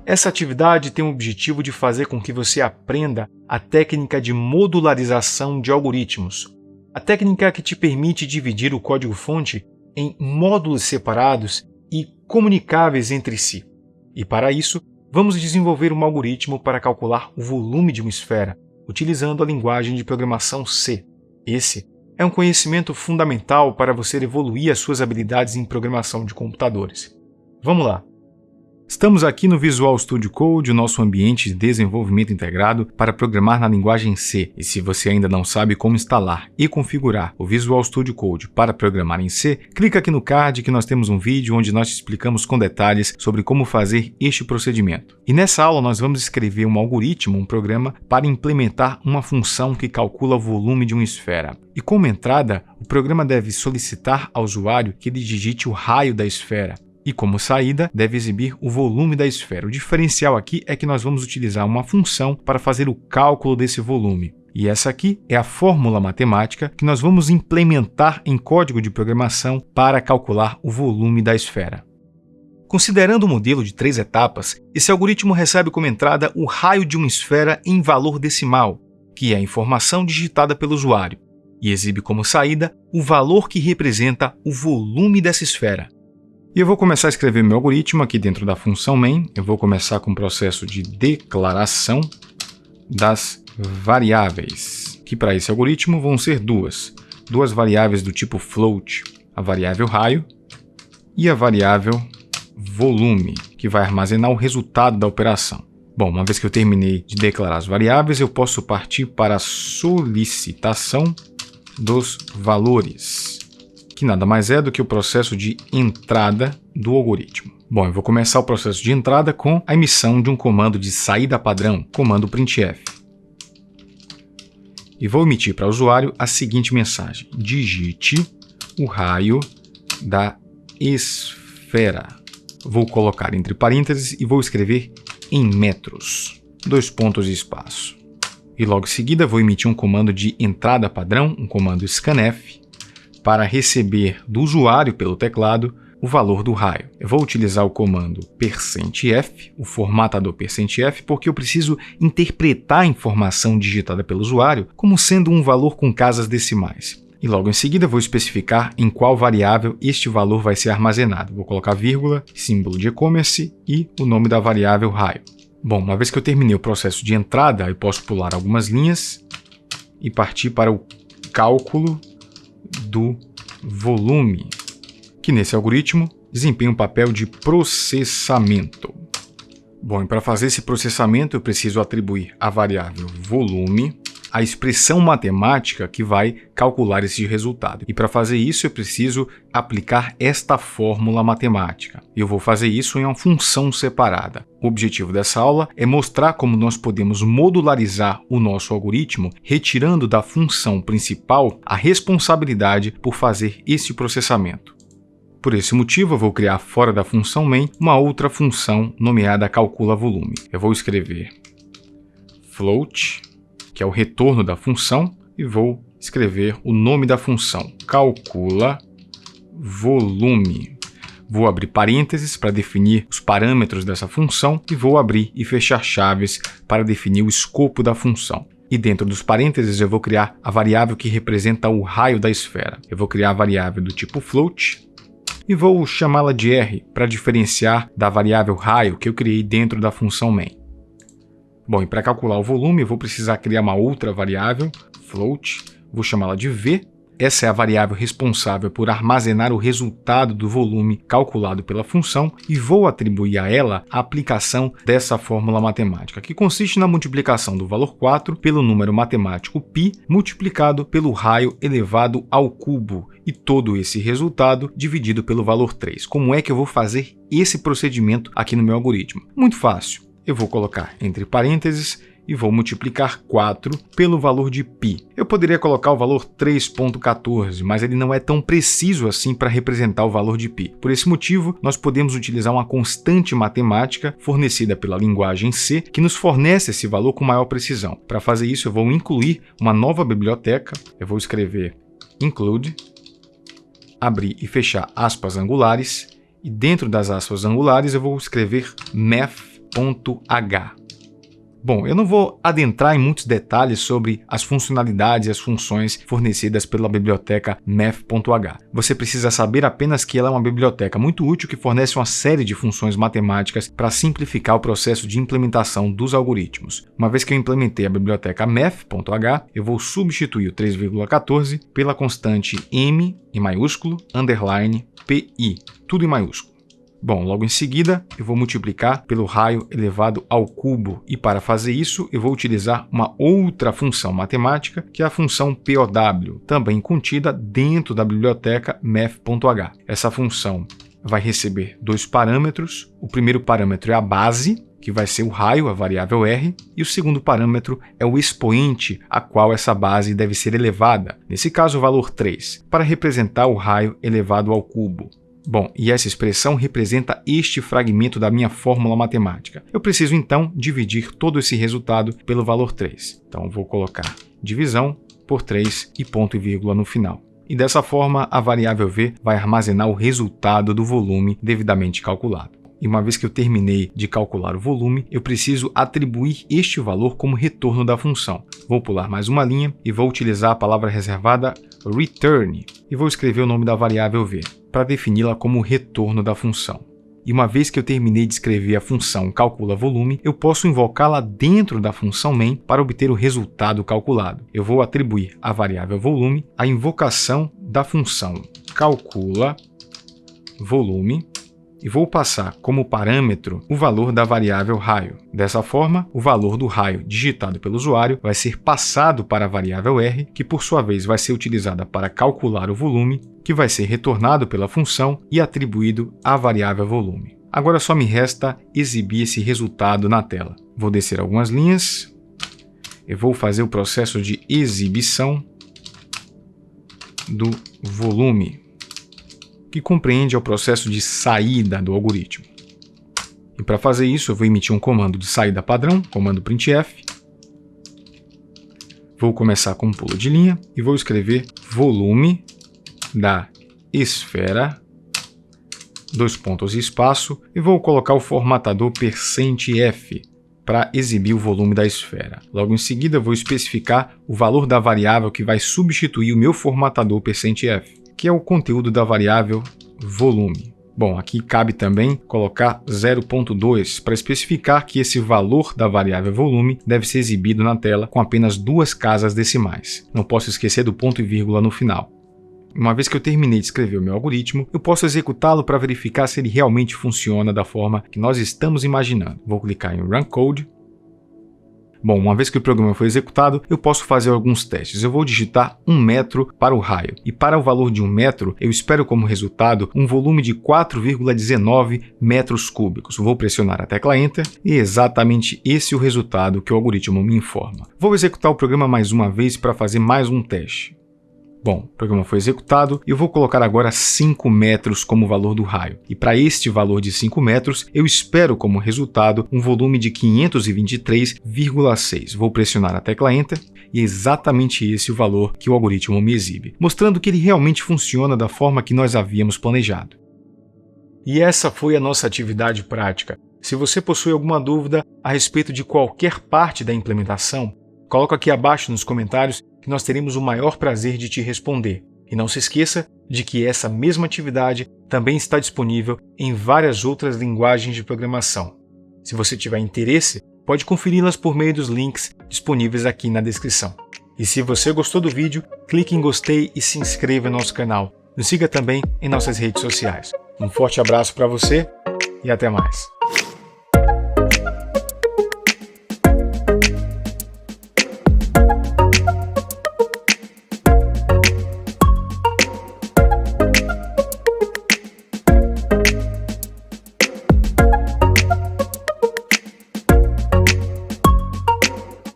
Essa atividade tem o objetivo de fazer com que você aprenda a técnica de modularização de algoritmos, a técnica que te permite dividir o código-fonte em módulos separados e comunicáveis entre si. E para isso, vamos desenvolver um algoritmo para calcular o volume de uma esfera, utilizando a linguagem de programação C. Esse é um conhecimento fundamental para você evoluir as suas habilidades em programação de computadores. Vamos lá! Estamos aqui no Visual Studio Code, o nosso ambiente de desenvolvimento integrado para programar na linguagem C. E se você ainda não sabe como instalar e configurar o Visual Studio Code para programar em C, clica aqui no card que nós temos um vídeo onde nós te explicamos com detalhes sobre como fazer este procedimento. E nessa aula nós vamos escrever um algoritmo, um programa, para implementar uma função que calcula o volume de uma esfera. E como entrada, o programa deve solicitar ao usuário que ele digite o raio da esfera. E como saída, deve exibir o volume da esfera. O diferencial aqui é que nós vamos utilizar uma função para fazer o cálculo desse volume. E essa aqui é a fórmula matemática que nós vamos implementar em código de programação para calcular o volume da esfera. Considerando o modelo de 3 etapas, esse algoritmo recebe como entrada o raio de uma esfera em valor decimal, que é a informação digitada pelo usuário, e exibe como saída o valor que representa o volume dessa esfera. E eu vou começar a escrever meu algoritmo aqui dentro da função main. Eu vou começar com o processo de declaração das variáveis, que para esse algoritmo vão ser duas variáveis do tipo float, a variável raio e a variável volume, que vai armazenar o resultado da operação. Bom, uma vez que eu terminei de declarar as variáveis, eu posso partir para a solicitação dos valores, que nada mais é do que o processo de entrada do algoritmo. Bom, eu vou começar o processo de entrada com a emissão de um comando de saída padrão, comando printf. E vou emitir para o usuário a seguinte mensagem: digite o raio da esfera. Vou colocar entre parênteses e vou escrever em metros, 2 pontos e espaço. E logo em seguida vou emitir um comando de entrada padrão, um comando scanf, para receber do usuário pelo teclado o valor do raio. Eu vou utilizar o comando %f, o formatador %f, porque eu preciso interpretar a informação digitada pelo usuário como sendo um valor com casas decimais. E logo em seguida vou especificar em qual variável este valor vai ser armazenado. Vou colocar vírgula, símbolo de e-commerce e o nome da variável raio. Bom, uma vez que eu terminei o processo de entrada, eu posso pular algumas linhas e partir para o cálculo do volume, que nesse algoritmo desempenha um papel de processamento. Bom, e para fazer esse processamento eu preciso atribuir à variável volume a expressão matemática que vai calcular esse resultado. E para fazer isso eu preciso aplicar esta fórmula matemática. Eu vou fazer isso em uma função separada. O objetivo dessa aula é mostrar como nós podemos modularizar o nosso algoritmo, retirando da função principal a responsabilidade por fazer esse processamento. Por esse motivo, eu vou criar fora da função main uma outra função nomeada calcula volume. Eu vou escrever float, que é o retorno da função, e vou escrever o nome da função, calcula volume. Vou abrir parênteses para definir os parâmetros dessa função e vou abrir e fechar chaves para definir o escopo da função. E dentro dos parênteses eu vou criar a variável que representa o raio da esfera. Eu vou criar a variável do tipo float e vou chamá-la de R para diferenciar da variável raio que eu criei dentro da função main. Bom, e para calcular o volume eu vou precisar criar uma outra variável, float, vou chamá-la de V. Essa é a variável responsável por armazenar o resultado do volume calculado pela função e vou atribuir a ela a aplicação dessa fórmula matemática, que consiste na multiplicação do valor 4 pelo número matemático π multiplicado pelo raio elevado ao cubo e todo esse resultado dividido pelo valor 3. Como é que eu vou fazer esse procedimento aqui no meu algoritmo? Muito fácil. Eu vou colocar entre parênteses e vou multiplicar 4 pelo valor de π. Eu poderia colocar o valor 3.14, mas ele não é tão preciso assim para representar o valor de π. Por esse motivo, nós podemos utilizar uma constante matemática fornecida pela linguagem C, que nos fornece esse valor com maior precisão. Para fazer isso, eu vou incluir uma nova biblioteca. Eu vou escrever include, abrir e fechar aspas angulares, e dentro das aspas angulares eu vou escrever math math.h. Bom, eu não vou adentrar em muitos detalhes sobre as funcionalidades e as funções fornecidas pela biblioteca math.h. Você precisa saber apenas que ela é uma biblioteca muito útil que fornece uma série de funções matemáticas para simplificar o processo de implementação dos algoritmos. Uma vez que eu implementei a biblioteca math.h, eu vou substituir o 3,14 pela constante m, em maiúsculo, underline, pi, tudo em maiúsculo. Bom, logo em seguida, eu vou multiplicar pelo raio elevado ao cubo e para fazer isso, eu vou utilizar uma outra função matemática, que é a função POW, também contida dentro da biblioteca math.h. Essa função vai receber dois parâmetros. O primeiro parâmetro é a base, que vai ser o raio, a variável r, e o segundo parâmetro é o expoente a qual essa base deve ser elevada, nesse caso o valor 3, para representar o raio elevado ao cubo. Bom, e essa expressão representa este fragmento da minha fórmula matemática. Eu preciso, então, dividir todo esse resultado pelo valor 3. Então, eu vou colocar divisão por 3 e ponto e vírgula no final. E dessa forma, a variável v vai armazenar o resultado do volume devidamente calculado. E uma vez que eu terminei de calcular o volume, eu preciso atribuir este valor como retorno da função. Vou pular mais uma linha e vou utilizar a palavra reservada return e vou escrever o nome da variável v para defini-la como retorno da função. E uma vez que eu terminei de escrever a função calcula volume, eu posso invocá-la dentro da função main para obter o resultado calculado. Eu vou atribuir à variável volume a invocação da função calcula volume e vou passar como parâmetro o valor da variável raio. Dessa forma, o valor do raio digitado pelo usuário vai ser passado para a variável r, que por sua vez vai ser utilizada para calcular o volume, que vai ser retornado pela função e atribuído à variável volume. Agora só me resta exibir esse resultado na tela. Vou descer algumas linhas, eu vou fazer o processo de exibição do volume, que compreende o processo de saída do algoritmo. E para fazer isso, eu vou emitir um comando de saída padrão, comando printf. Vou começar com um pulo de linha e vou escrever volume da esfera, dois pontos e espaço, e vou colocar o formatador %f para exibir o volume da esfera. Logo em seguida, eu vou especificar o valor da variável que vai substituir o meu formatador %f, que é o conteúdo da variável volume. Bom, aqui cabe também colocar 0.2 para especificar que esse valor da variável volume deve ser exibido na tela com apenas duas casas decimais. Não posso esquecer do ponto e vírgula no final. Uma vez que eu terminei de escrever o meu algoritmo, eu posso executá-lo para verificar se ele realmente funciona da forma que nós estamos imaginando. Vou clicar em Run Code. Bom, uma vez que o programa foi executado, eu posso fazer alguns testes. Eu vou digitar 1 metro para o raio. E para o valor de 1 metro, eu espero como resultado um volume de 4,19 metros cúbicos. Vou pressionar a tecla Enter e é exatamente esse o resultado que o algoritmo me informa. Vou executar o programa mais uma vez para fazer mais um teste. Bom, o programa foi executado e eu vou colocar agora 5 metros como valor do raio. E para este valor de 5 metros, eu espero como resultado um volume de 523,6. Vou pressionar a tecla Enter e é exatamente esse o valor que o algoritmo me exibe, mostrando que ele realmente funciona da forma que nós havíamos planejado. E essa foi a nossa atividade prática. Se você possui alguma dúvida a respeito de qualquer parte da implementação, coloca aqui abaixo nos comentários que nós teremos o maior prazer de te responder. E não se esqueça de que essa mesma atividade também está disponível em várias outras linguagens de programação. Se você tiver interesse, pode conferi-las por meio dos links disponíveis aqui na descrição. E se você gostou do vídeo, clique em gostei e se inscreva no nosso canal. Nos siga também em nossas redes sociais. Um forte abraço para você e até mais.